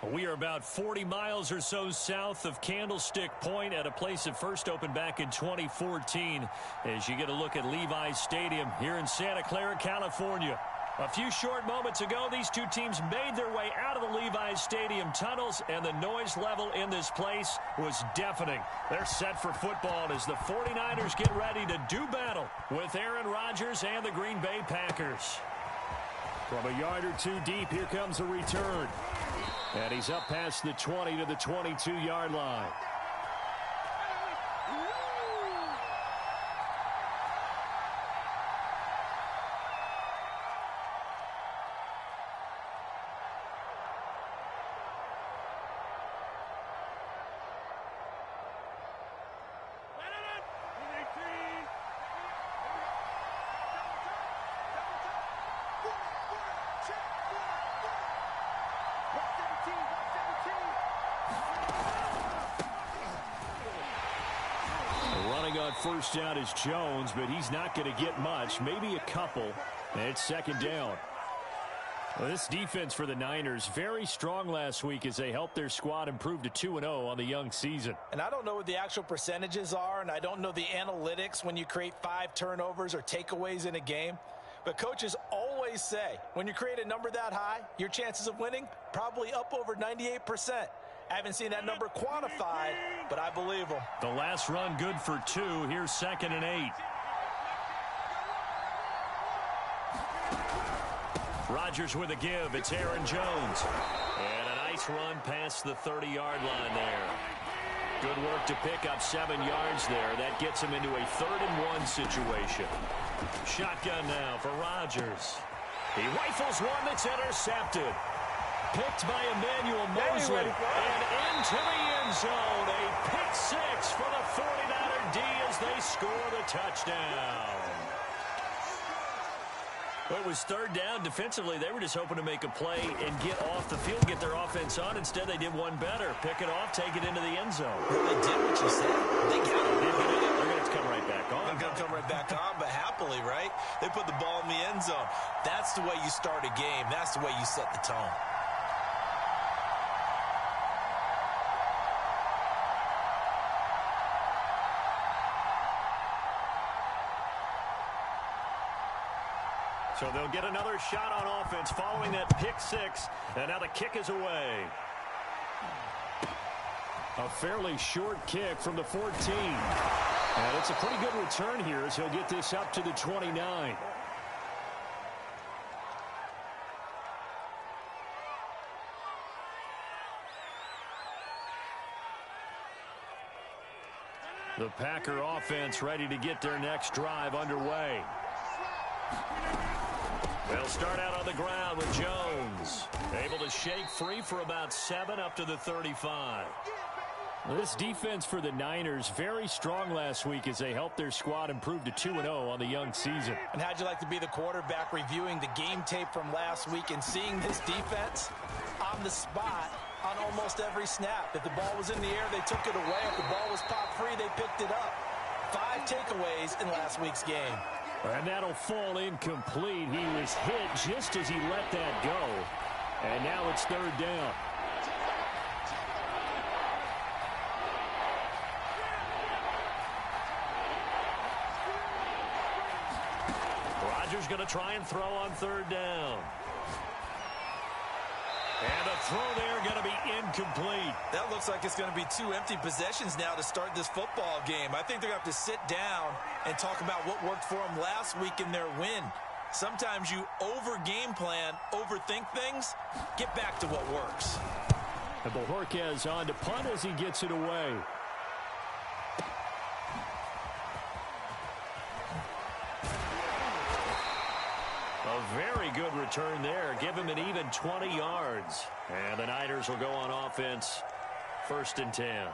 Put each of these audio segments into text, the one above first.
We are about 40 miles or so south of Candlestick Point at a place that first opened back in 2014 as you get a look at Levi's Stadium here in Santa Clara, California. A few short moments ago, these two teams made their way out of the Levi's Stadium tunnels, and the noise level in this place was deafening. They're set for football as the 49ers get ready to do battle with Aaron Rodgers and the Green Bay Packers. From a yard or two deep, here comes a return. And he's up past the 20 to the 22-yard line. First down is Jones, but he's not going to get much, maybe a couple. It's second down. Well, this defense for the Niners, very strong last week as they helped their squad improve to 2-0 on the young season. And I don't know what the actual percentages are, and I don't know the analytics when you create 5 turnovers or takeaways in a game. But coaches always say, when you create a number that high, your chances of winning probably up over 98%. I haven't seen that number quantified, but I believe them. The last run good for 2. Here's 2nd and 8. Rodgers with a give. It's Aaron Jones. And a nice run past the 30-yard line there. Good work to pick up 7 yards there. That gets him into a 3rd and 1 situation. Shotgun now for Rodgers. He rifles one that's intercepted. Picked by Emmanuel Mosley, and into the end zone. A pick 6 for the 49er D as they score the touchdown. Well, it was 3rd down. Defensively, they were just hoping to make a play and get off the field, get their offense on. Instead, they did one better. Pick it off, take it into the end zone. Well, they did what you said. They got it. They're going to come right back on. They're going to come right back on, but happily, right? They put the ball in the end zone. That's the way you start a game. That's the way you set the tone. So they'll get another shot on offense following that pick 6. And now the kick is away. A fairly short kick from the 14. And it's a pretty good return here as he'll get this up to the 29. The Packer offense ready to get their next drive underway. They'll start out on the ground with Jones. Able to shake free for about 7 up to the 35. This defense for the Niners, very strong last week as they helped their squad improve to 2-0 on the young season. And how'd you like to be the quarterback reviewing the game tape from last week and seeing this defense on the spot on almost every snap? If the ball was in the air, they took it away. If the ball was popped free, they picked it up. 5 takeaways in last week's game. And that'll fall incomplete. He was hit just as he let that go. And now it's 3rd down. Rodgers going to try and throw on 3rd down. And the throw there going to be incomplete. That looks like it's going to be 2 empty possessions now to start this football game. I think they're going to have to sit down and talk about what worked for them last week in their win. Sometimes you over-game plan, overthink things. Get back to what works. And Bojorquez on to punt as he gets it away. A very good return there. Give him an even 20 yards. And the Niners will go on offense. 1st and 10.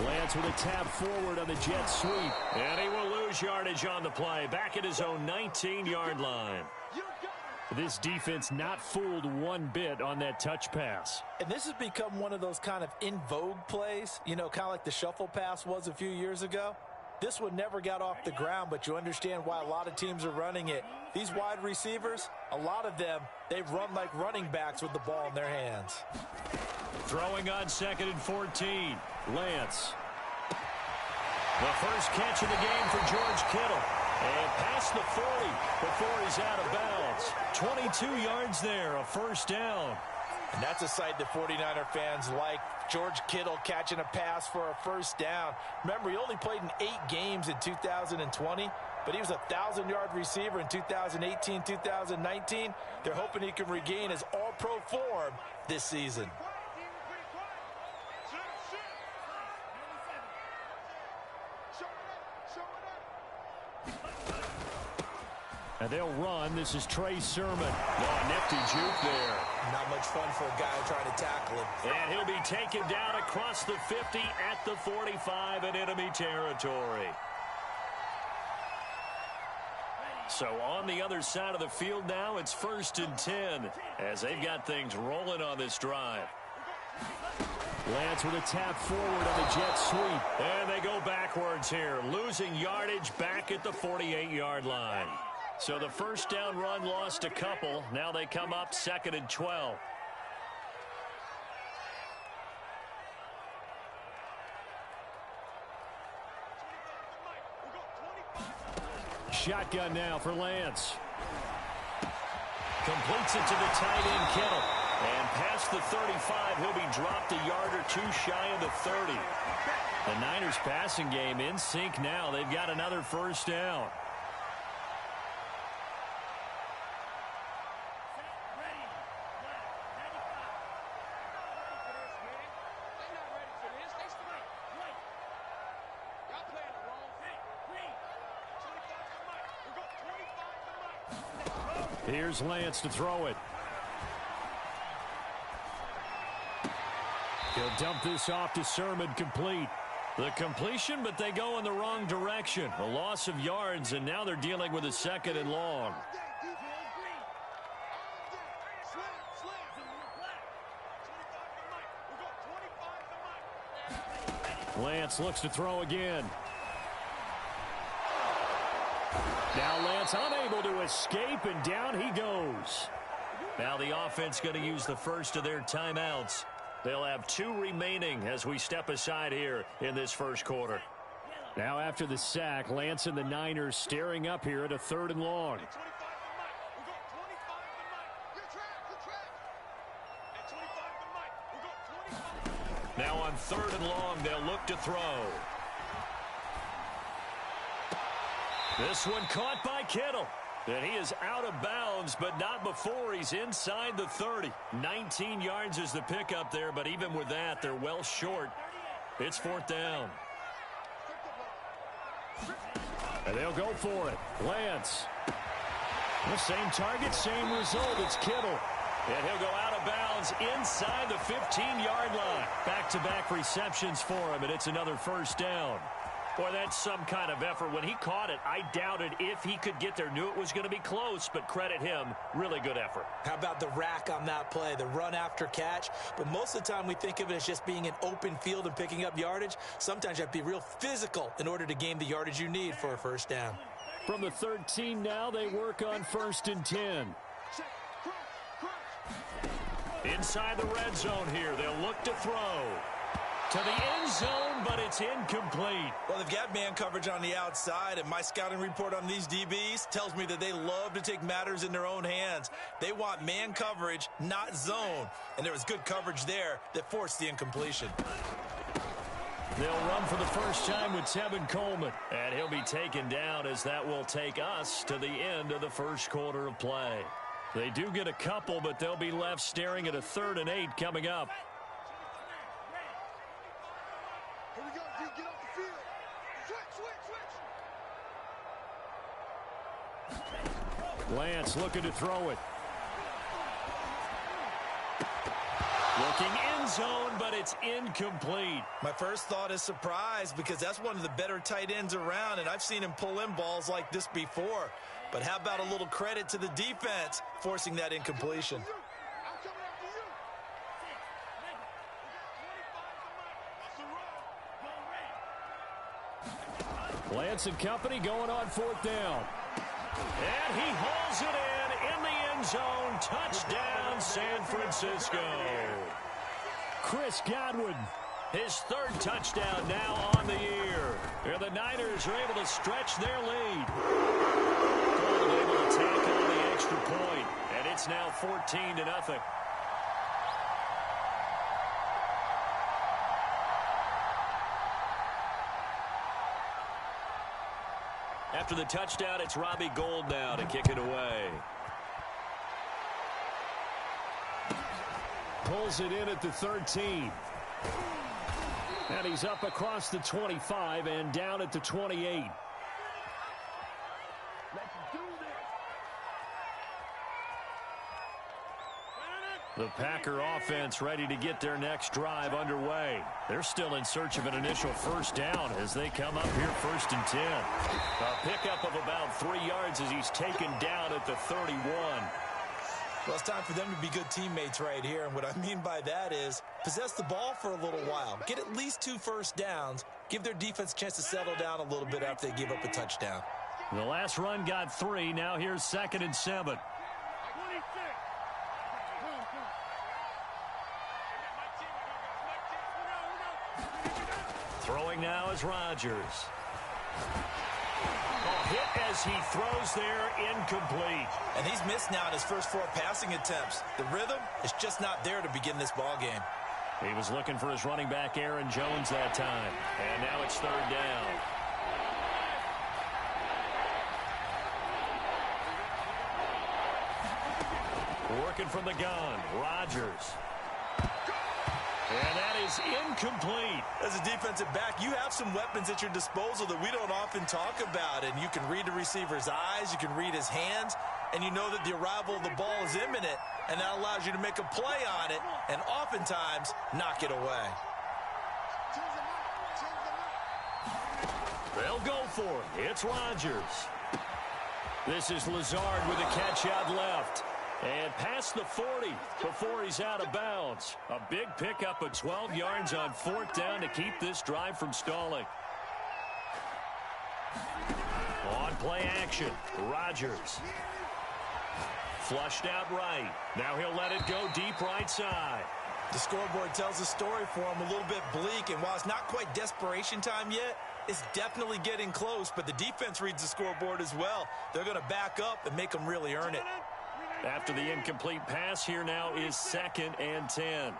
Lance with a tap forward on the jet sweep. And he will lose yardage on the play. Back at his own 19-yard line. This defense not fooled one bit on that touch pass. And this has become one of those kind of in vogue plays, you know, kind of like the shuffle pass was a few years ago. This one never got off the ground, but you understand why a lot of teams are running it. These wide receivers, a lot of them, they run like running backs with the ball in their hands. Throwing on 2nd and 14. Lance. The first catch of the game for George Kittle. And past the 40 before he's out of bounds. 22 yards there, a first down. And that's a sight that 49er fans like. George Kittle catching a pass for a first down. Remember, he only played in 8 games in 2020, but he was a 1,000-yard receiver in 2018, 2019. They're hoping he can regain his all-pro form this season. And they'll run. This is Trey Sermon. Oh, nifty juke there. Not much fun for a guy trying to tackle him. And he'll be taken down across the 50 at the 45 in enemy territory. So on the other side of the field now, it's 1st and 10 as they've got things rolling on this drive. Lance with a tap forward on the jet sweep. And they go backwards here, losing yardage back at the 48-yard line. So the first down run lost a couple. Now they come up 2nd and 12. Shotgun now for Lance. Completes it to the tight end, Kittle. And past the 35, he'll be dropped a yard or two shy of the 30. The Niners passing game in sync now. They've got another first down. Here's Lance to throw it. He'll dump this off to Sermon, complete. The completion, but they go in the wrong direction. A loss of yards, and now they're dealing with a 2nd and long. Lance looks to throw again. Now Lance unable to escape, and down he goes. Now the offense going to use the first of their timeouts. They'll have 2 remaining as we step aside here in this first quarter. Now after the sack, Lance and the Niners staring up here at a 3rd and long. Now on 3rd and long, they'll look to throw. This one caught by Kittle. And he is out of bounds, but not before he's inside the 30. 19 yards is the pickup there, but even with that, they're well short. It's 4th down. And they'll go for it. Lance. The same target, same result. It's Kittle. And he'll go out of bounds inside the 15-yard line. Back-to-back receptions for him, and it's another first down. Boy, that's some kind of effort. When he caught it, I doubted if he could get there. Knew it was going to be close, but credit him. Really good effort. How about the rack on that play, the run after catch? But most of the time we think of it as just being an open field and picking up yardage. Sometimes you have to be real physical in order to gain the yardage you need for a first down. From the 13 now, they work on 1st and 10. Inside the red zone here, they'll look to throw. To the end zone, but it's incomplete. Well, they've got man coverage on the outside, and my scouting report on these DBs tells me that they love to take matters in their own hands. They want man coverage, not zone. And there was good coverage there that forced the incompletion. They'll run for the first time with Tevin Coleman. And he'll be taken down as that will take us to the end of the first quarter of play. They do get a couple, but they'll be left staring at a 3rd and 8 coming up. Here we go, D. Get off the field. Switch. Lance looking to throw it. Looking end zone, but it's incomplete. My first thought is surprise because that's one of the better tight ends around, and I've seen him pull in balls like this before. But how about a little credit to the defense forcing that incompletion? Lance and company going on 4th down. And he hauls it in the end zone. Touchdown, San Francisco. Chris Godwin, his 3rd touchdown now on the year. And the Niners are able to stretch their lead. Gold able to tack on the extra point, and it's now 14-0. After the touchdown, it's Robbie Gould now to kick it away. Pulls it in at the 13. And he's up across the 25 and down at the 28. The Packer offense ready to get their next drive underway. They're still in search of an initial first down as they come up here 1st and 10. A pickup of about 3 yards as he's taken down at the 31. Well, it's time for them to be good teammates right here, and what I mean by that is possess the ball for a little while, get at least 2 first downs, give their defense a chance to settle down a little bit after they give up a touchdown. The last run got 3. Now here's 2nd and 7. Throwing now is Rodgers. Hit as he throws there, incomplete. And he's missed now in his first 4 passing attempts. The rhythm is just not there to begin this ball game. He was looking for his running back, Aaron Jones, that time. And now it's 3rd down. Working from the gun, Rodgers. And that is incomplete. As a defensive back, you have some weapons at your disposal that we don't often talk about. And you can read the receiver's eyes, you can read his hands, and you know that the arrival of the ball is imminent. And that allows you to make a play on it and oftentimes knock it away. They'll go for it. It's Rodgers. This is Lazard with a catch out left. And past the 40 before he's out of bounds. A big pickup of 12 yards on 4th down to keep this drive from stalling. On play action, Rodgers. Flushed out right. Now he'll let it go deep right side. The scoreboard tells a story for him, a little bit bleak. And while it's not quite desperation time yet, it's definitely getting close. But the defense reads the scoreboard as well. They're going to back up and make them really earn it. After the incomplete pass, here now is 2nd and 10.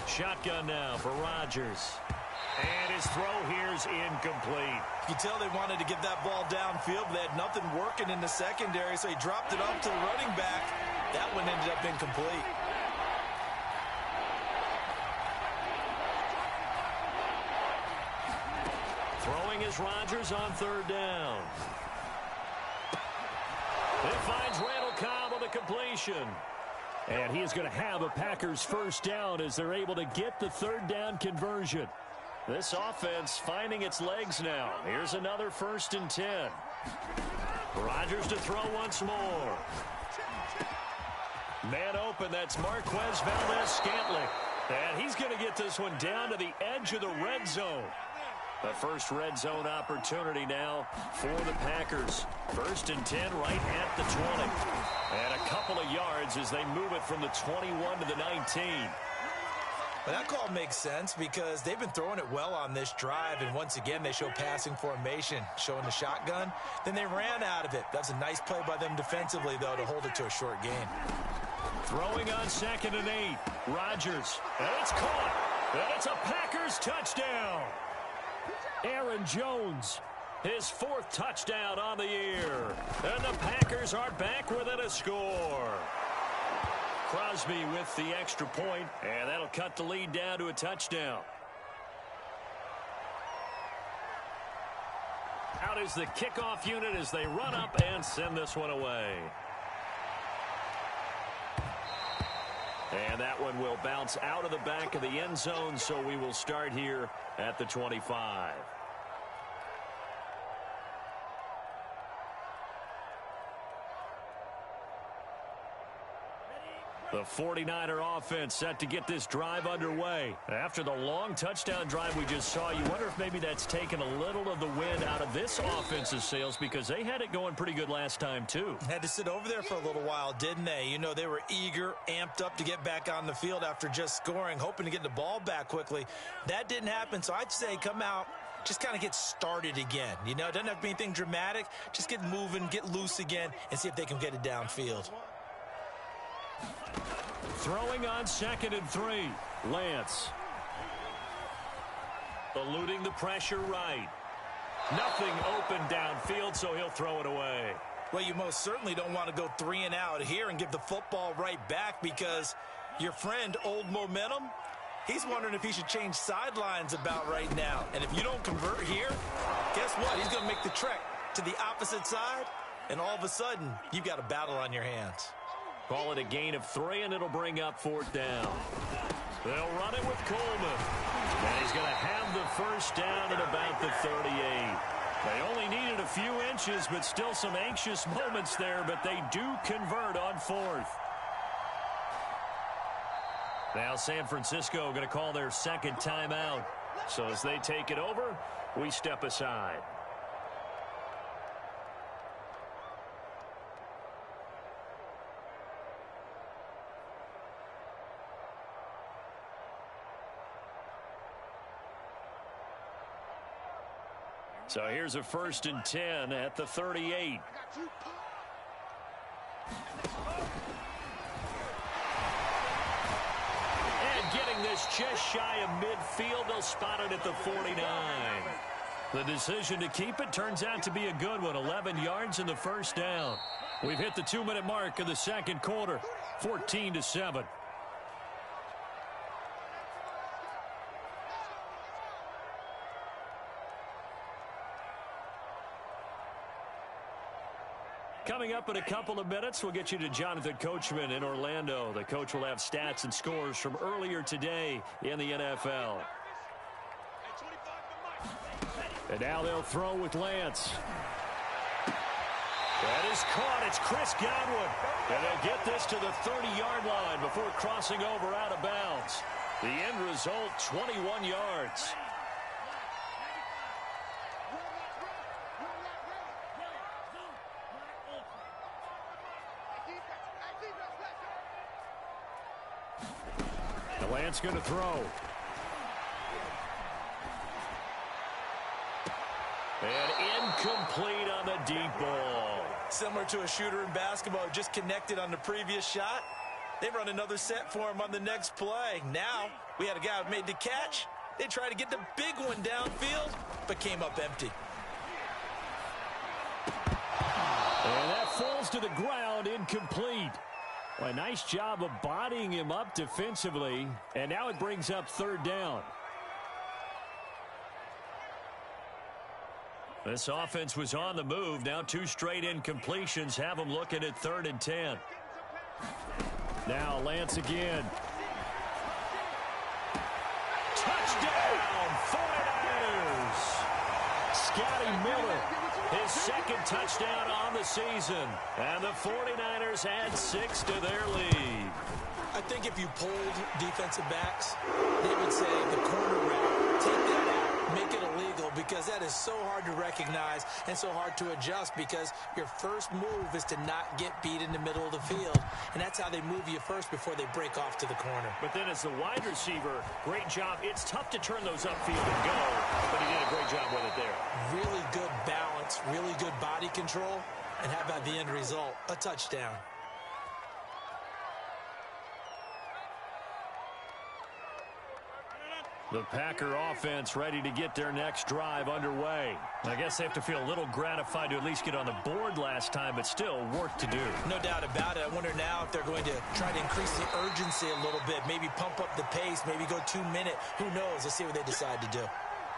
Shotgun now for Rodgers. And his throw here's incomplete. You can tell they wanted to get that ball downfield, but they had nothing working in the secondary, so he dropped it off to the running back. That one ended up incomplete. Throwing is Rodgers on 3rd down. It finds Randall Cobb on the completion. And he is going to have a Packers first down as they're able to get the 3rd down conversion. This offense finding its legs now. Here's another 1st and 10. Rodgers to throw once more. Man open, that's Marquez Valdes-Scantling. And he's going to get this one down to the edge of the red zone. The first red zone opportunity now for the Packers. 1st and 10 right at the 20. And a couple of yards as they move it from the 21 to the 19. Well, that call makes sense because they've been throwing it well on this drive, and once again they show passing formation, showing the shotgun. Then they ran out of it. That's a nice play by them defensively, though, to hold it to a short gain. Throwing on 2nd and 8. Rodgers. And it's caught. And it's a Packers touchdown. Aaron Jones, his 4th touchdown on the year. And the Packers are back within a score. Crosby with the extra point, and that'll cut the lead down to a touchdown. Out is the kickoff unit as they run up and send this one away. And that one will bounce out of the back of the end zone, so we will start here at the 25. The 49er offense set to get this drive underway. After the long touchdown drive we just saw, you wonder if maybe that's taken a little of the wind out of this offense's sails because they had it going pretty good last time, too. Had to sit over there for a little while, didn't they? You know, they were eager, amped up to get back on the field after just scoring, hoping to get the ball back quickly. That didn't happen, so I'd say come out, just kind of get started again. You know, it doesn't have to be anything dramatic. Just get moving, get loose again, and see if they can get it downfield. Throwing on 2nd and 3. Lance. Eluding the pressure right. Nothing open downfield, so he'll throw it away. Well, you most certainly don't want to go 3 and out here and give the football right back because your friend, Old Momentum, he's wondering if he should change sidelines about right now. And if you don't convert here, guess what? He's going to make the trek to the opposite side, and all of a sudden, you've got a battle on your hands. Call it a gain of 3, and it'll bring up 4th down. They'll run it with Coleman. And he's going to have the first down at about the 38. They only needed a few inches, but still some anxious moments there, but they do convert on 4th. Now San Francisco going to call their 2nd timeout. So as they take it over, we step aside. So here's a 1st and 10 at the 38. And getting this just shy of midfield, they'll spot it at the 49. The decision to keep it turns out to be a good one. 11 yards in the first down. We've hit the 2-minute mark of the 2nd quarter. 14-7. Coming up in a couple of minutes, we'll get you to Jonathan Coachman in Orlando. The coach will have stats and scores from earlier today in the NFL. And now they'll throw with Lance. That is caught. It's Chris Godwin. And they'll get this to the 30-yard line before crossing over out of bounds. The end result, 21 yards. Lance going to throw. And incomplete on the deep ball. Similar to a shooter in basketball, just connected on the previous shot. They run another set for him on the next play. Now, we had a guy who made the catch. They tried to get the big one downfield, but came up empty. And that falls to the ground, incomplete. Well, a nice job of bodying him up defensively, and now it brings up 3rd down. This offense was on the move. Now 2 straight incompletions have them looking at 3rd and 10. Now Lance again. Touchdown, 49ers! Scotty Miller, his 2nd touchdown on the season. And the 49ers add 6 to their lead. I think if you polled defensive backs, they would say the corner route, take that out, make it illegal, because that is so hard to recognize and so hard to adjust because your first move is to not get beat in the middle of the field. And that's how they move you first before they break off to the corner. But then as the wide receiver, great job. It's tough to turn those upfield and go, but he did a great job with it there. Really good balance, really good body control, and how about the end result? A touchdown. The Packer offense ready to get their next drive underway. I guess they have to feel a little gratified to at least get on the board last time, but still work to do. No doubt about it. I wonder now if they're going to try to increase the urgency a little bit, maybe pump up the pace, maybe go 2 minute. Who knows? Let's see what they decide to do.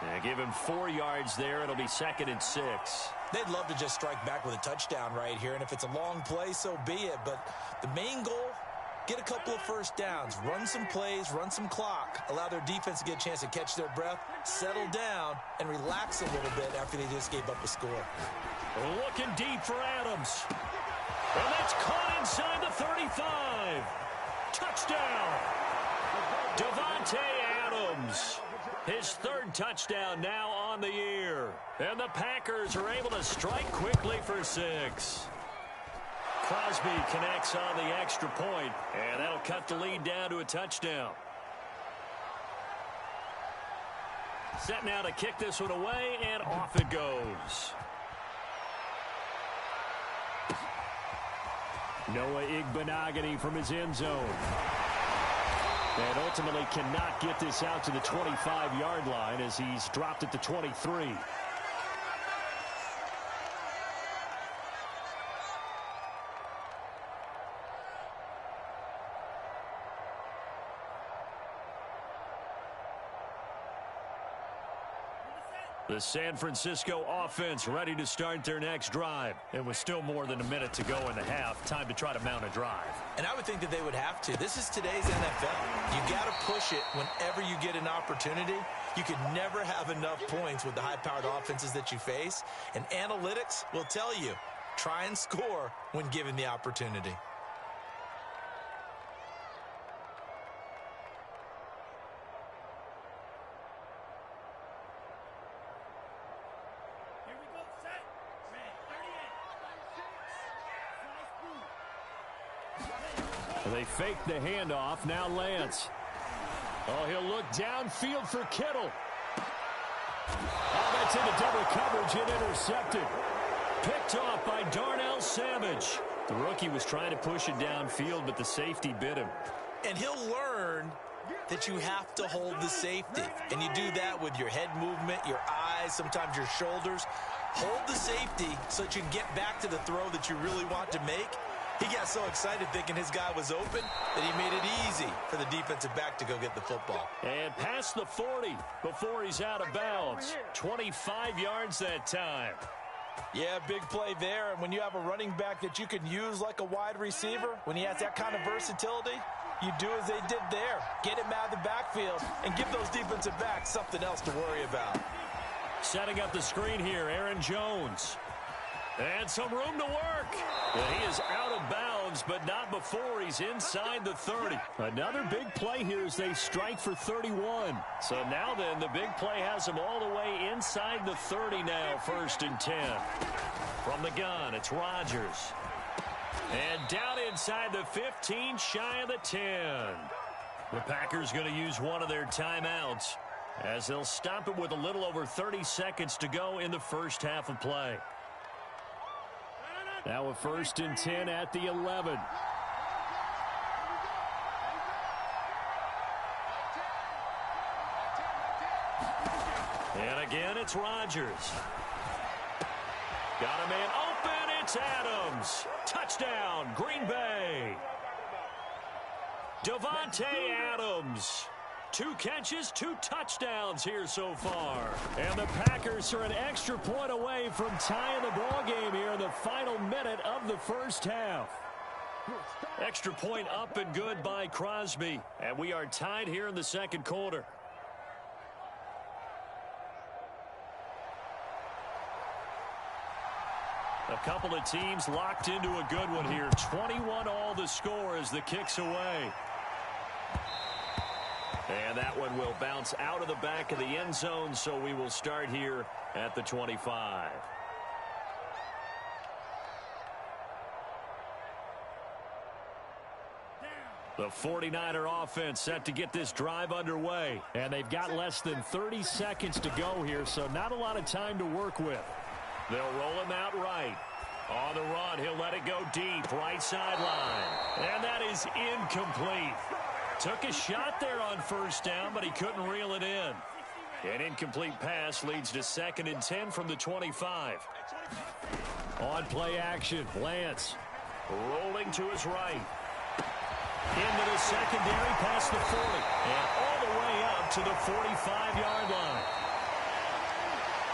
And give him 4 yards there. It'll be 2nd and 6. They'd love to just strike back with a touchdown right here, and if it's a long play, so be it. But the main goal, get a couple of first downs, run some plays, run some clock, allow their defense to get a chance to catch their breath, settle down, and relax a little bit after they just gave up a score. Looking deep for Adams. And that's caught inside the 35. Touchdown. Davante Adams. His 3rd touchdown now on the year. And the Packers are able to strike quickly for 6. Crosby connects on the extra point, and that'll cut the lead down to a touchdown. Set now to kick this one away, and off it goes. Noah Igbenogany from his end zone. And ultimately cannot get this out to the 25-yard line as he's dropped at the 23. The San Francisco offense ready to start their next drive. And with still more than a minute to go in the half, time to try to mount a drive. And I would think that they would have to. This is today's NFL. You got to push it whenever you get an opportunity. You can never have enough points with the high-powered offenses that you face. And analytics will tell you, try and score when given the opportunity. They fake the handoff. Now Lance. Oh, he'll look downfield for Kittle. Oh, that's into double coverage and intercepted. Picked off by Darnell Savage. The rookie was trying to push it downfield, but the safety bit him. And he'll learn that you have to hold the safety. And you do that with your head movement, your eyes, sometimes your shoulders. Hold the safety so that you can get back to the throw that you really want to make. He got so excited thinking his guy was open that he made it easy for the defensive back to go get the football. And past the 40 before he's out of bounds. 25 yards that time. Yeah, big play there. And when you have a running back that you can use like a wide receiver, when he has that kind of versatility, you do as they did there. Get him out of the backfield and give those defensive backs something else to worry about. Setting up the screen here, Aaron Jones. And some room to work. And he is out of bounds, but not before he's inside the 30. Another big play here as they strike for 31. So now then, the big play has him all the way inside the 30 now, 1st and 10. From the gun, it's Rodgers. And down inside the 15, shy of the 10. The Packers going to use one of their timeouts as they'll stop it with a little over 30 seconds to go in the first half of play. Now a 1st and 10 at the 11. And again, it's Rodgers. Got a man open. It's Adams. Touchdown, Green Bay. Davante Adams. 2 catches, 2 touchdowns here so far. And the Packers are an extra point away from tying the ball game here in the final minute of the first half. Extra point up and good by Crosby. And we are tied here in the second quarter. A couple of teams locked into a good one here. 21 all the score as the kick's away. And that one will bounce out of the back of the end zone, so we will start here at the 25. The 49er offense set to get this drive underway. And they've got less than 30 seconds to go here, so not a lot of time to work with. They'll roll him out right. On the run, he'll let it go deep, right sideline. And that is incomplete. Took a shot there on 1st down, but he couldn't reel it in. An incomplete pass leads to 2nd and 10 from the 25. On play action, Lance rolling to his right. Into the secondary past the 40. And all the way up to the 45-yard line.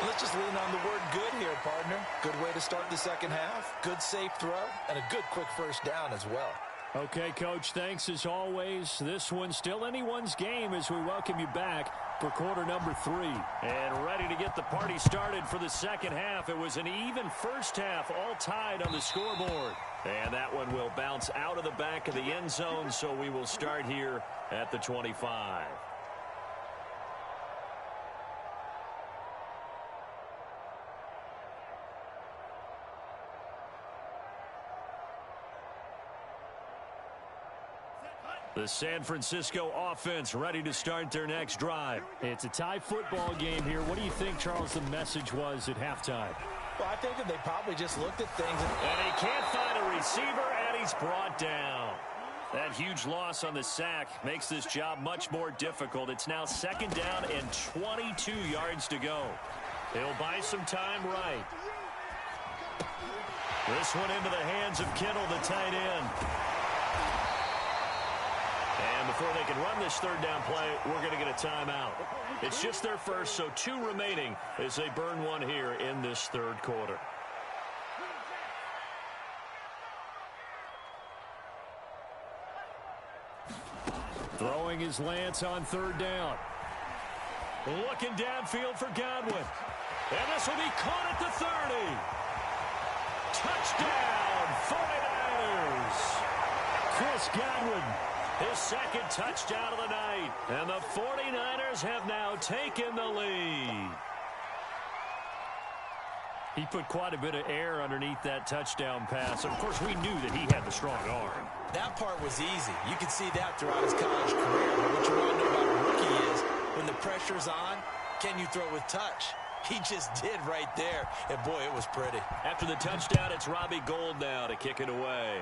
Let's just lean on the word good here, partner. Good way to start the second half. Good safe throw, and a good quick first down as well. Okay, Coach, thanks as always. This one's still anyone's game as we welcome you back for quarter number 3. And ready to get the party started for the second half. It was an even first half, all tied on the scoreboard. And that one will bounce out of the back of the end zone, so we will start here at the 25. The San Francisco offense ready to start their next drive. It's a tie football game here. What do you think, Charles, the message was at halftime? Well, I think that they probably just looked at things. And he can't find a receiver, and he's brought down. That huge loss on the sack makes this job much more difficult. It's now second down and 22 yards to go. He'll buy some time right. This one into the hands of Kittle, the tight end. And before they can run this third down play, we're going to get a timeout. It's just their first, so 2 remaining as they burn one here in this third quarter. Throwing his Lance on third down. Looking downfield for Godwin. And this will be caught at the 30. Touchdown, 49ers. Chris Godwin, his second touchdown of the night. And the 49ers have now taken the lead. He put quite a bit of air underneath that touchdown pass. Of course, we knew that he had the strong arm. That part was easy. You can see that throughout his college career. But what you want to know about a rookie is when the pressure's on, can you throw with touch? He just did right there. And, boy, it was pretty. After the touchdown, it's Robbie Gould now to kick it away.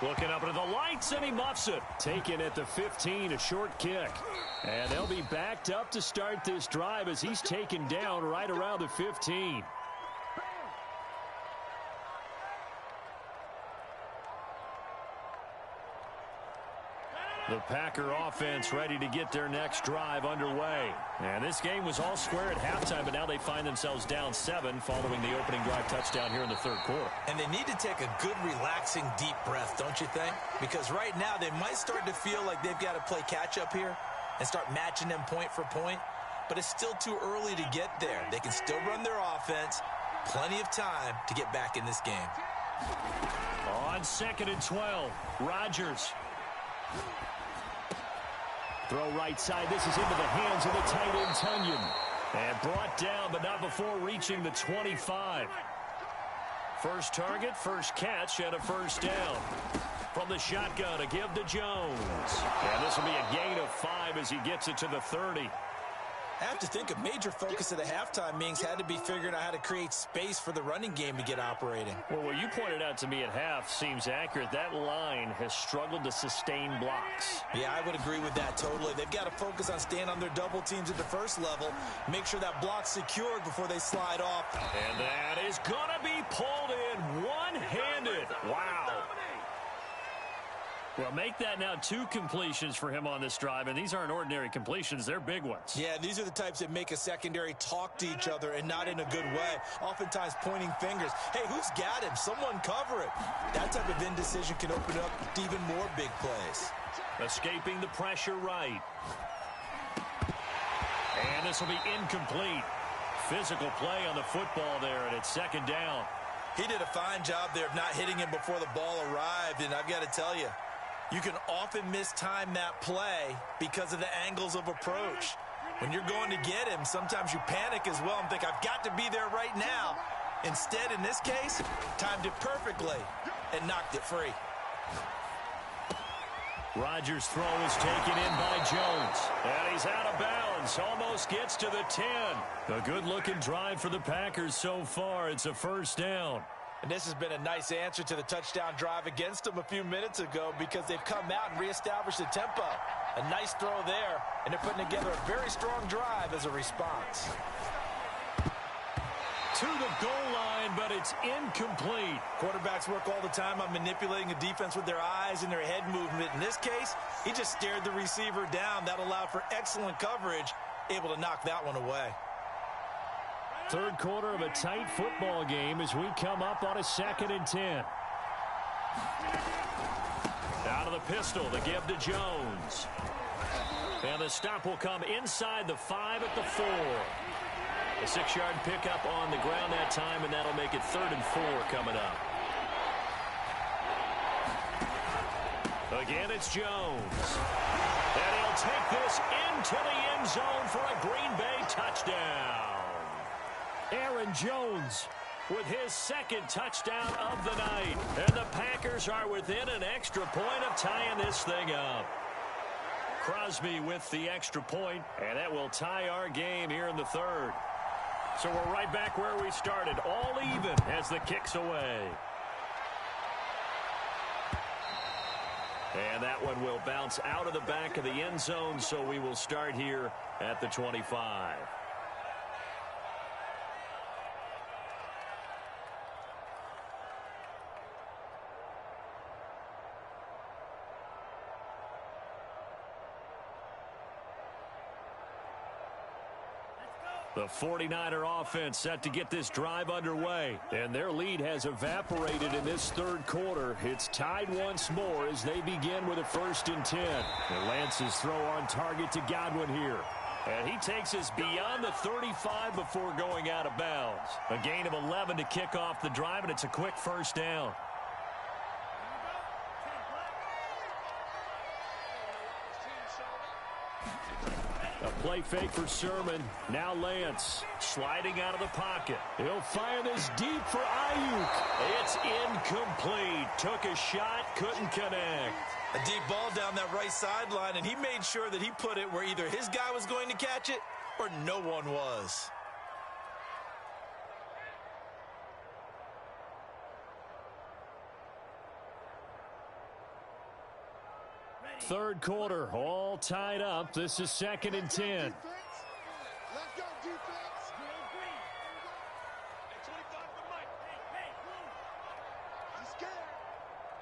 Looking up into the lights, and he muffs it. Taken at the 15, a short kick. And they'll be backed up to start this drive as he's taken down right around the 15. The Packer offense ready to get their next drive underway. And this game was all square at halftime, but now they find themselves down 7 following the opening drive touchdown here in the third quarter. And they need to take a good, relaxing, deep breath, don't you think? Because right now they might start to feel like they've got to play catch-up here and start matching them point for point. But it's still too early to get there. They can still run their offense. Plenty of time to get back in this game. On 2nd and 12, Rodgers. Throw right side. This is into the hands of the tight end, Tunyon. And brought down, but not before reaching the 25. First target, first catch, and a first down. From the shotgun, a give to Jones. And this will be a gain of 5 as he gets it to the 30. I have to think a major focus of the halftime meetings had to be figuring out how to create space for the running game to get operating. Well, what you pointed out to me at half seems accurate. That line has struggled to sustain blocks. Yeah, I would agree with that totally. They've got to focus on staying on their double teams at the first level. Make sure that block's secured before they slide off. And that is going to be pulled in one-handed. Wow. Well, make that now 2 completions for him on this drive, and these aren't ordinary completions. They're big ones. Yeah, these are the types that make a secondary talk to each other and not in a good way. Oftentimes pointing fingers. Hey, who's got him? Someone cover it. That type of indecision can open up to even more big plays. Escaping the pressure right. And this will be incomplete. Physical play on the football there, and it's second down. He did a fine job there of not hitting him before the ball arrived, and I've got to tell you, you can often mistime that play because of the angles of approach. When you're going to get him, sometimes you panic as well and think, I've got to be there right now. Instead, in this case, timed it perfectly and knocked it free. Rodgers' throw is taken in by Jones. And he's out of bounds. Almost gets to the 10. A good-looking drive for the Packers so far. It's a first down. And this has been a nice answer to the touchdown drive against them a few minutes ago because they've come out and reestablished the tempo. A nice throw there, and they're putting together a very strong drive as a response. To the goal line, but it's incomplete. Quarterbacks work all the time on manipulating a defense with their eyes and their head movement. In this case, he just stared the receiver down. That allowed for excellent coverage, able to knock that one away. Third quarter of a tight football game as we come up on a 2nd and 10. Out of the pistol, the give to Jones. And the stop will come inside the 5 at the 4. A 6-yard pickup on the ground that time, and that'll make it 3rd and 4 coming up. Again, it's Jones. And he'll take this into the end zone for a Green Bay touchdown. Aaron Jones with his 2nd touchdown of the night. And the Packers are within an extra point of tying this thing up. Crosby with the extra point, and that will tie our game here in the 3rd. So we're right back where we started, all even as the kick's away. And that one will bounce out of the back of the end zone, so we will start here at the 25. The 49er offense set to get this drive underway, and their lead has evaporated in this 3rd quarter. It's tied once more as they begin with a 1st and 10. And Lance's throw on target to Godwin here. And he takes us beyond the 35 before going out of bounds. A gain of 11 to kick off the drive, and it's a quick 1st down. A play fake for Sermon. Now Lance sliding out of the pocket. He'll fire this deep for Ayuk. It's incomplete. Took a shot, couldn't connect. A deep ball down that right sideline, and he made sure that he put it where either his guy was going to catch it or no one was. Third quarter, all tied up. This is 2nd and 10. Let's go, defense. At 25 to Mike. He's scared.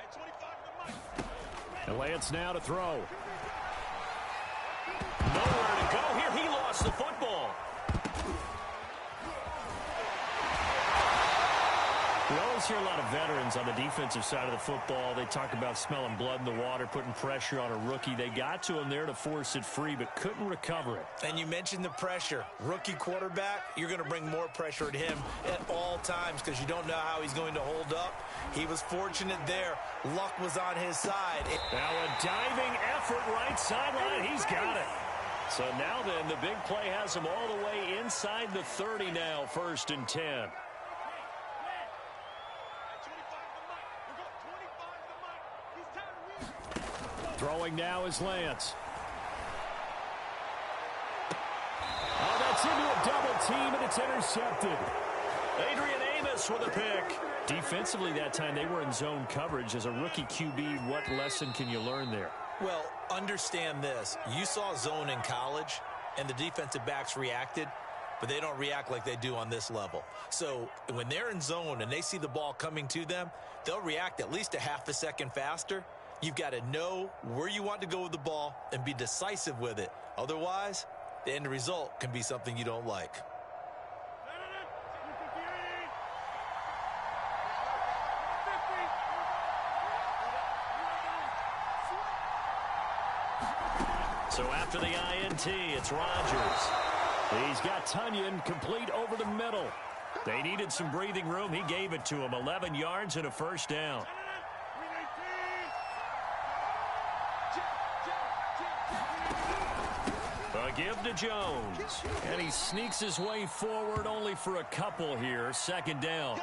At 25 to Mike. And Lance now to throw. Nowhere to go here. He lost the football. We always hear a lot of veterans on the defensive side of the football. They talk about smelling blood in the water, putting pressure on a rookie. They got to him there to force it free, but couldn't recover it. And you mentioned the pressure. Rookie quarterback, you're going to bring more pressure at him at all times because you don't know how he's going to hold up. He was fortunate there. Luck was on his side. Now a diving effort right sideline. He's got it. So now then, the big play has him all the way inside the 30 now, 1st and 10. Throwing now is Lance. Oh, that's into a double team, and it's intercepted. Adrian Amos with a pick. Defensively that time, they were in zone coverage. As a rookie QB, what lesson can you learn there? Well, understand this. You saw zone in college, and the defensive backs reacted, but they don't react like they do on this level. So when they're in zone and they see the ball coming to them, they'll react at least a half a second faster. You've got to know where you want to go with the ball and be decisive with it. Otherwise, the end result can be something you don't like. So after the INT, it's Rodgers. He's got Tunyon complete over the middle. They needed some breathing room. He gave it to him. 11 yards and a 1st down. A give to Jones. And he sneaks his way forward only for a couple here. 2nd down.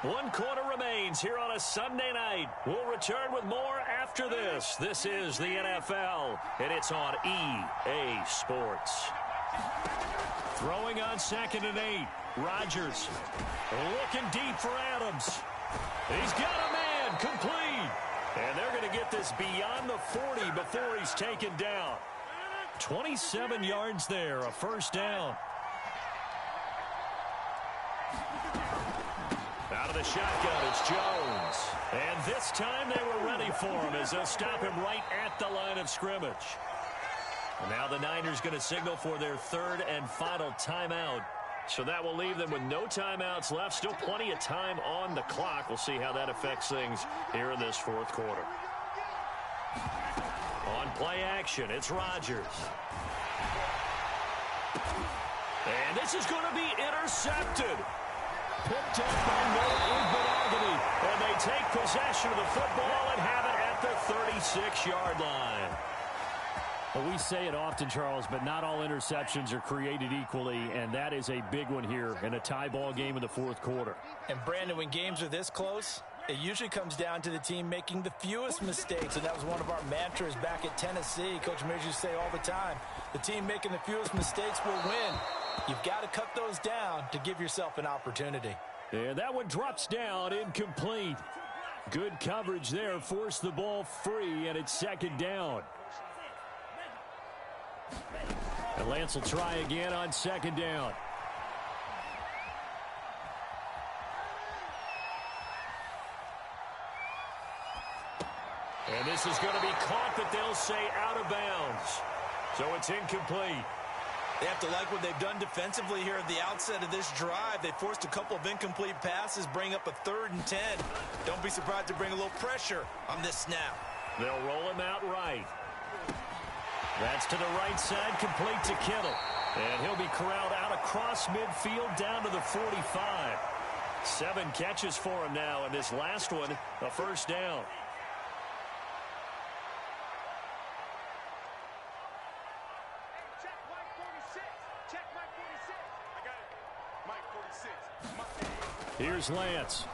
One quarter remains here on a Sunday night. We'll return with more after this. This is the NFL, and it's on EA Sports. Throwing on 2nd and 8. Rodgers looking deep for Adams. He's got a man complete. And they're going to get this beyond the 40 before he's taken down. 27 yards there, a first down. Out of the shotgun, it's Jones. And this time they were ready for him as they'll stop him right at the line of scrimmage. And now the Niners going to signal for their third and final timeout. So that will leave them with no timeouts left. Still plenty of time on the clock. We'll see how that affects things here in this fourth quarter. On play action, it's Rodgers. And this is going to be intercepted. Picked up by Noah Igbinoghene. And they take possession of the football and have it at the 36-yard line. Well, we say it often, Charles, but not all interceptions are created equally, and that is a big one here in a tie ball game in the fourth quarter. And, Brandon, when games are this close, it usually comes down to the team making the fewest mistakes, and that was one of our mantras back at Tennessee. Coach Mears used to say all the time, the team making the fewest mistakes will win. You've got to cut those down to give yourself an opportunity. And that one drops down, incomplete. Good coverage there, forced the ball free, and it's second down. And Lance will try again on second down. And this is going to be caught, but they'll say out of bounds. So it's incomplete. They have to like what they've done defensively here at the outset of this drive. They forced a couple of incomplete passes, bring up a 3rd and 10. Don't be surprised to bring a little pressure on this snap. They'll roll him out right. That's to the right side, complete to Kittle. And he'll be corralled out across midfield down to the 45. 7 catches for him now, and this last one, a first down. Check Mike 46. Check Mike 46. I got it. Mike 46. Here's Lance.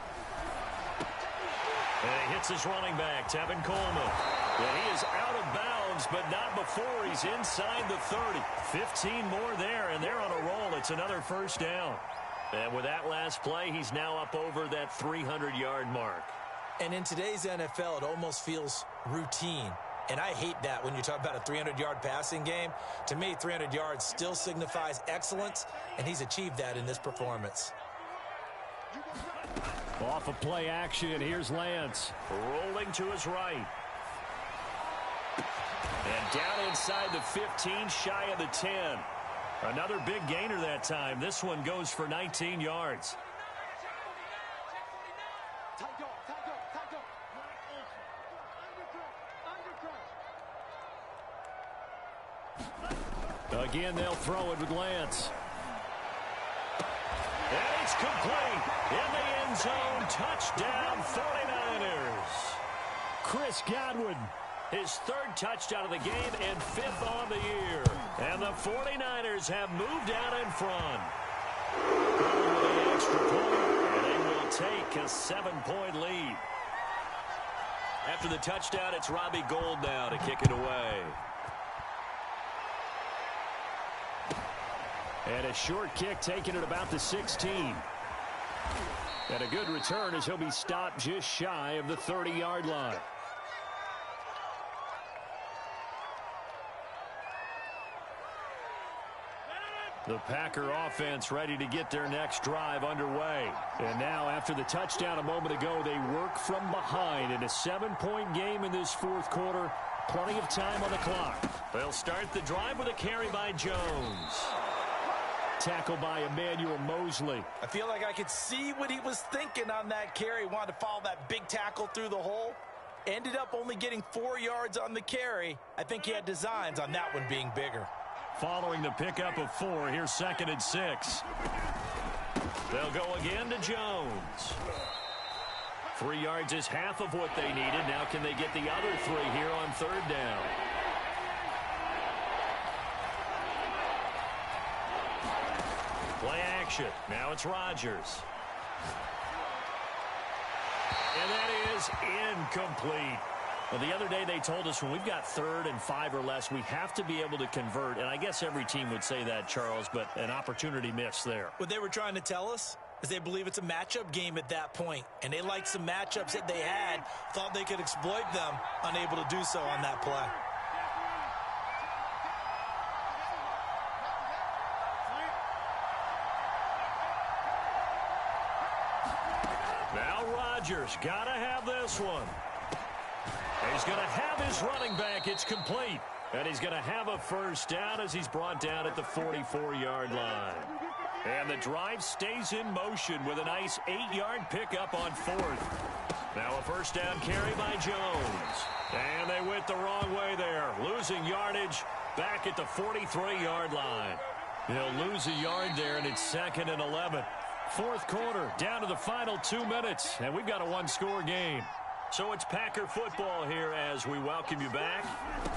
And he hits his running back, Tevin Coleman. And he is out of bounds, but not before he's inside the 30. 15 more there, and they're on a roll. It's another first down. And with that last play, he's now up over that 300-yard mark. And in today's NFL, it almost feels routine. And I hate that when you talk about a 300-yard passing game. To me, 300 yards still signifies excellence, and he's achieved that in this performance. Off of play action, here's Lance. Rolling to his right. And down inside the 15, shy of the 10. Another big gainer that time. This one goes for 19 yards. Again, they'll throw it with Lance. And it's complete. In the end zone, touchdown 49ers. Chris Godwin. His 3rd touchdown of the game and 5th on the year. And the 49ers have moved out in front. Going with the extra point, and they will take a 7-point lead. After the touchdown, it's Robbie Gould now to kick it away. And a short kick taken at about the 16. And a good return as he'll be stopped just shy of the 30-yard line. The Packer offense ready to get their next drive underway. And now, after the touchdown a moment ago, they work from behind in a 7-point game in this fourth quarter. Plenty of time on the clock. They'll start the drive with a carry by Jones. Tackle by Emmanuel Mosley. I feel like I could see what he was thinking on that carry. Wanted to follow that big tackle through the hole. Ended up only getting 4 yards on the carry. I think he had designs on that one being bigger. Following the pickup of 4, here's 2nd and 6. They'll go again to Jones. 3 yards is half of what they needed. Now can they get the other 3 here on 3rd down? Play action. Now it's Rodgers. And that is incomplete. Well, the other day they told us when we've got 3rd and 5 or less, we have to be able to convert. And I guess every team would say that, Charles, but an opportunity missed there. What they were trying to tell us is they believe it's a matchup game at that point. And they liked some matchups that they had, thought they could exploit them, unable to do so on that play. Now Rodgers got to have this one. He's going to have his running back. It's complete. And he's going to have a first down as he's brought down at the 44-yard line. And the drive stays in motion with a nice 8-yard pickup on fourth. Now a first down carry by Jones. And they went the wrong way there, losing yardage back at the 43-yard line. He'll lose a yard there, and it's 2nd and 11. Fourth quarter, down to the final 2 minutes, and we've got a one-score game. So it's Packer football here as we welcome you back.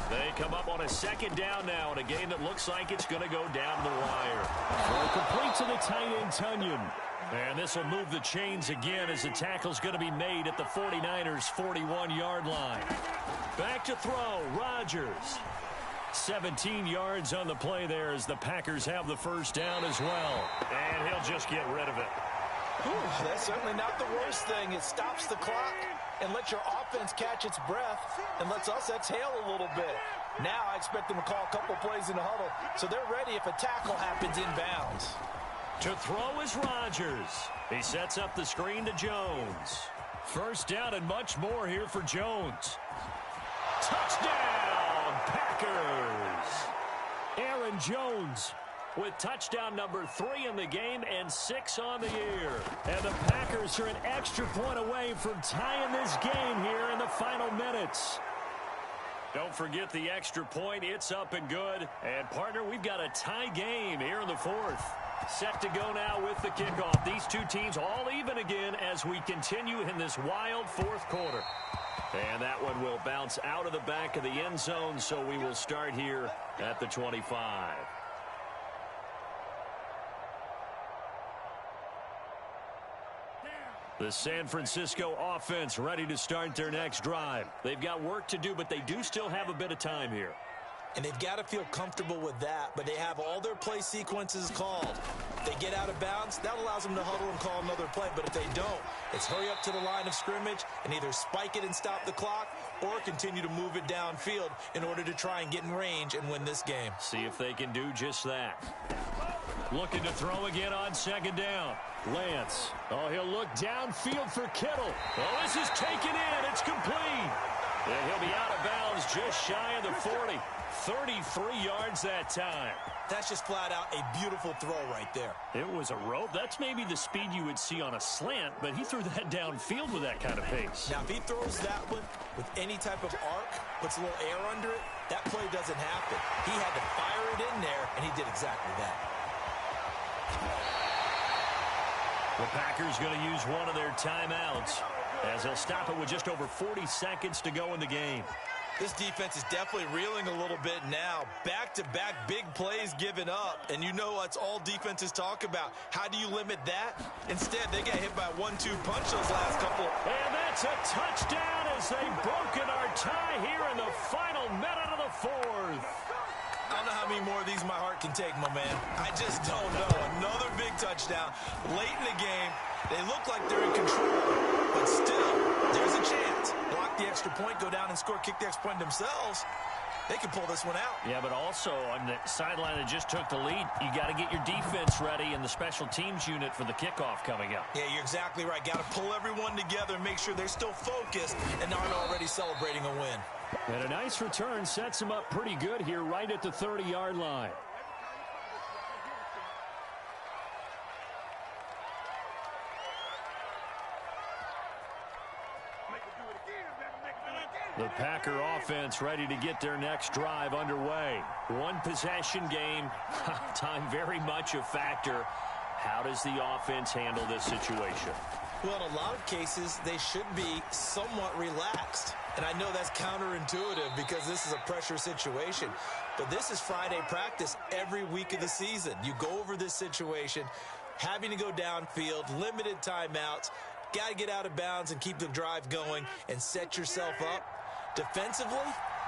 They come up on a second down now in a game that looks like it's going to go down the wire. Throw complete to the tight end, Tunyon. And this will move the chains again as the tackle's going to be made at the 49ers' 41-yard line. Back to throw, Rodgers. 17 yards on the play there as the Packers have the first down as well. And he'll just get rid of it. That's certainly not the worst thing. It stops the clock and lets your offense catch its breath and lets us exhale a little bit. Now I expect them to call a couple plays in the huddle, so they're ready if a tackle happens inbounds. To throw is Rodgers. He sets up the screen to Jones. First down and much more here for Jones. Touchdown, Packers! Aaron Jones with touchdown number 3 in the game and 6 on the year. And the Packers are an extra point away from tying this game here in the final minutes. Don't forget the extra point. It's up and good. And, partner, we've got a tie game here in the fourth. Set to go now with the kickoff. These two teams all even again as we continue in this wild fourth quarter. And that one will bounce out of the back of the end zone, so we will start here at the 25. The San Francisco offense ready to start their next drive. They've got work to do, but they do still have a bit of time here. And they've got to feel comfortable with that, but they have all their play sequences called. If they get out of bounds, that allows them to huddle and call another play. But if they don't, it's hurry up to the line of scrimmage and either spike it and stop the clock or continue to move it downfield in order to try and get in range and win this game. See if they can do just that. Looking to throw again on second down. Lance. Oh, he'll look downfield for Kittle. Oh, this is taken in. It's complete. And he'll be out of bounds just shy of the 40. 33 yards that time. That's just flat out a beautiful throw right there. It was a rope. That's maybe the speed you would see on a slant, but he threw that downfield with that kind of pace. Now, if he throws that one with any type of arc, puts a little air under it, that play doesn't happen. He had to fire it in there, and he did exactly that. The Packers going to use one of their timeouts as they'll stop it with just over 40 seconds to go in the game. This defense is definitely reeling a little bit now. Back-to-back big plays given up, and you know that's all defenses talk about. How do you limit that? Instead, they get hit by a 1-2 punch those last couple. And that's a touchdown as they've broken our tie here in the final minute of the fourth. I don't know how many more of these my heart can take, my man. I just don't know. Another big touchdown late in the game. They look like they're in control, but still, there's a chance. Block the extra point, go down and score, kick the extra point themselves. They can pull this one out. Yeah, but also on the sideline that just took the lead, you got to get your defense ready and the special teams unit for the kickoff coming up. Yeah, you're exactly right. Got to pull everyone together and make sure they're still focused and aren't already celebrating a win. And a nice return sets them up pretty good here right at the 30-yard line. The Packer offense ready to get their next drive underway. One possession game. Time very much a factor. How does the offense handle this situation? Well, in a lot of cases, they should be somewhat relaxed. And I know that's counterintuitive because this is a pressure situation. But this is Friday practice every week of the season. You go over this situation, having to go downfield, limited timeouts, got to get out of bounds and keep the drive going and set yourself up. Defensively,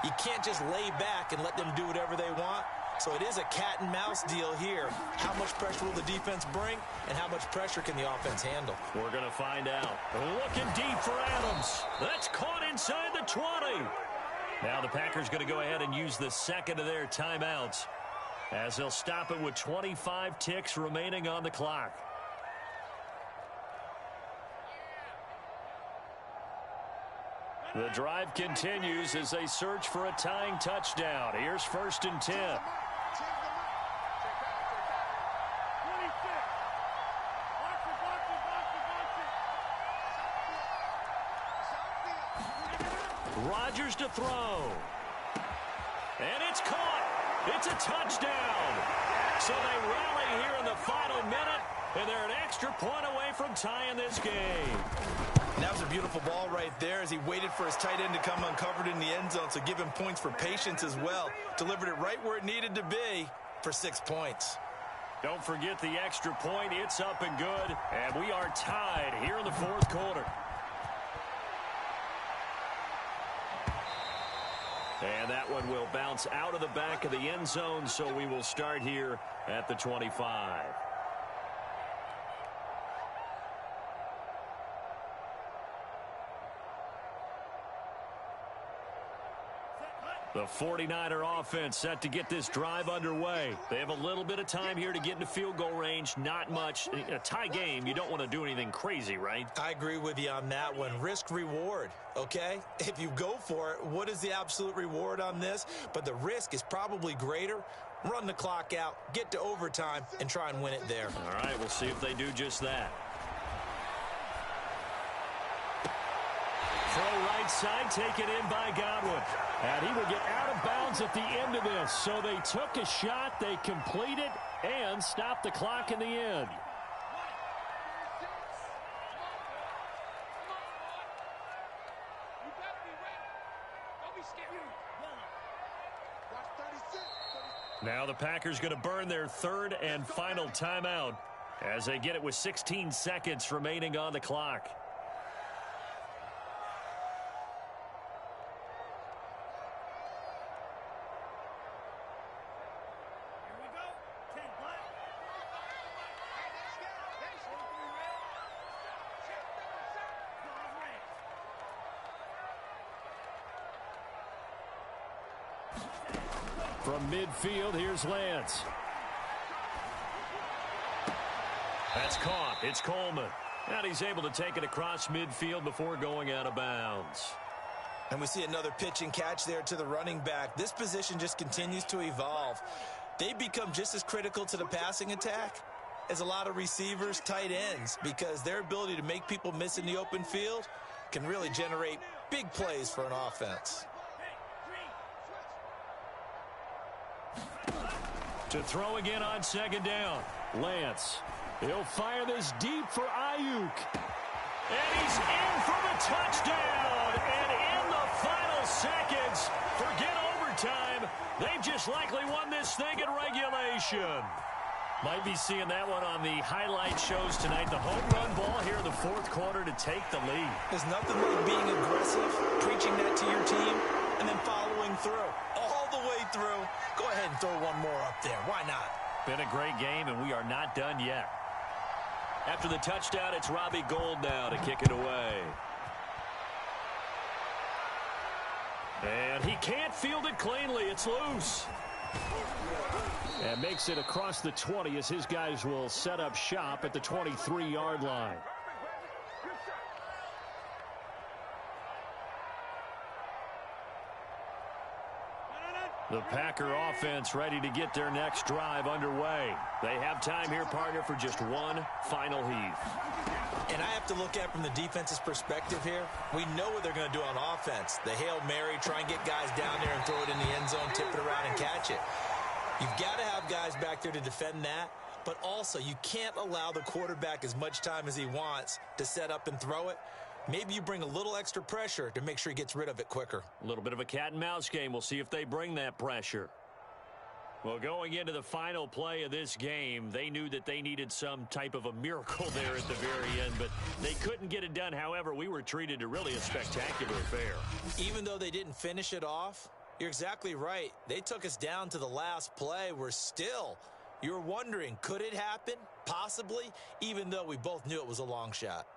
you can't just lay back and let them do whatever they want. So it is a cat and mouse deal here. How much pressure will the defense bring, and how much pressure can the offense handle? We're going to find out. Looking deep for Adams. That's caught inside the 20. Now the Packers going to go ahead and use the second of their timeouts as they'll stop it with 25 ticks remaining on the clock. The drive continues as they search for a tying touchdown. Here's 1st and 10. Rodgers to throw. And it's caught. It's a touchdown. So they rally here in the final minute, and they're an extra point away from tying this game. That was a beautiful ball right there as he waited for his tight end to come uncovered in the end zone, so give him points for patience as well. Delivered it right where it needed to be for 6 points. Don't forget the extra point. It's up and good, and we are tied here in the 4th quarter. And that one will bounce out of the back of the end zone, so we will start here at the 25. The 49er offense set to get this drive underway. They have a little bit of time here to get into field goal range. Not much. In a tie game, you don't want to do anything crazy, right? I agree with you on that one. Risk reward, okay? If you go for it, what is the absolute reward on this? But the risk is probably greater. Run the clock out, get to overtime, and try and win it there. All right, we'll see if they do just that. Throw right side, taken in by Godwin. And he will get out of bounds at the end of this. So they took a shot, they completed, and stopped the clock in the end. Now the Packers going to burn their 3rd and final timeout as they get it with 16 seconds remaining on the clock. From midfield, here's Lance. That's caught. It's Coleman. And he's able to take it across midfield before going out of bounds. And we see another pitch and catch there to the running back. This position just continues to evolve. They become just as critical to the passing attack as a lot of receivers, tight ends, because their ability to make people miss in the open field can really generate big plays for an offense. To throw again on 2nd down. Lance. He'll fire this deep for Ayuk. And he's in for the touchdown. And in the final seconds, forget overtime. They've just likely won this thing in regulation. Might be seeing that one on the highlight shows tonight. The home run ball here in the 4th quarter to take the lead. There's nothing like being aggressive, preaching that to your team, and then following through. All the way through. Go ahead and throw one more up there. Why not? Been a great game, and we are not done yet. After the touchdown, it's Robbie Gould now to kick it away. And he can't field it cleanly. It's loose. And makes it across the 20 as his guys will set up shop at the 23-yard line. The Packer offense ready to get their next drive underway. They have time here, partner, for just one final heave. And I have to look at from the defense's perspective here. We know what they're going to do on offense. The Hail Mary, try and get guys down there and throw it in the end zone, tip it around and catch it. You've got to have guys back there to defend that. But also, you can't allow the quarterback as much time as he wants to set up and throw it. Maybe you bring a little extra pressure to make sure he gets rid of it quicker. A little bit of a cat and mouse game. We'll see if they bring that pressure. Well, going into the final play of this game, they knew that they needed some type of a miracle there at the very end, but they couldn't get it done. However, we were treated to really a spectacular affair. Even though they didn't finish it off, you're exactly right. They took us down to the last play. We're still, you're wondering, could it happen? Possibly, even though we both knew it was a long shot.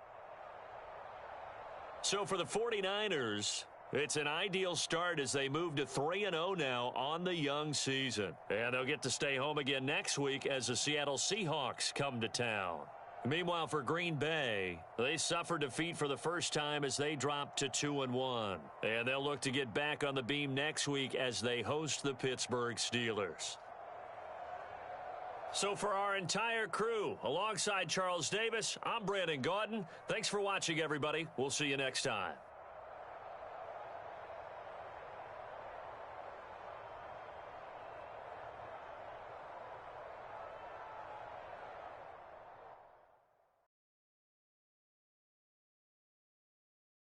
So for the 49ers, it's an ideal start as they move to 3-0 now on the young season. And they'll get to stay home again next week as the Seattle Seahawks come to town. Meanwhile, for Green Bay, they suffered defeat for the first time as they dropped to 2-1. And they'll look to get back on the beam next week as they host the Pittsburgh Steelers. So for our entire crew, alongside Charles Davis, I'm Brandon Gaudin. Thanks for watching, everybody. We'll see you next time.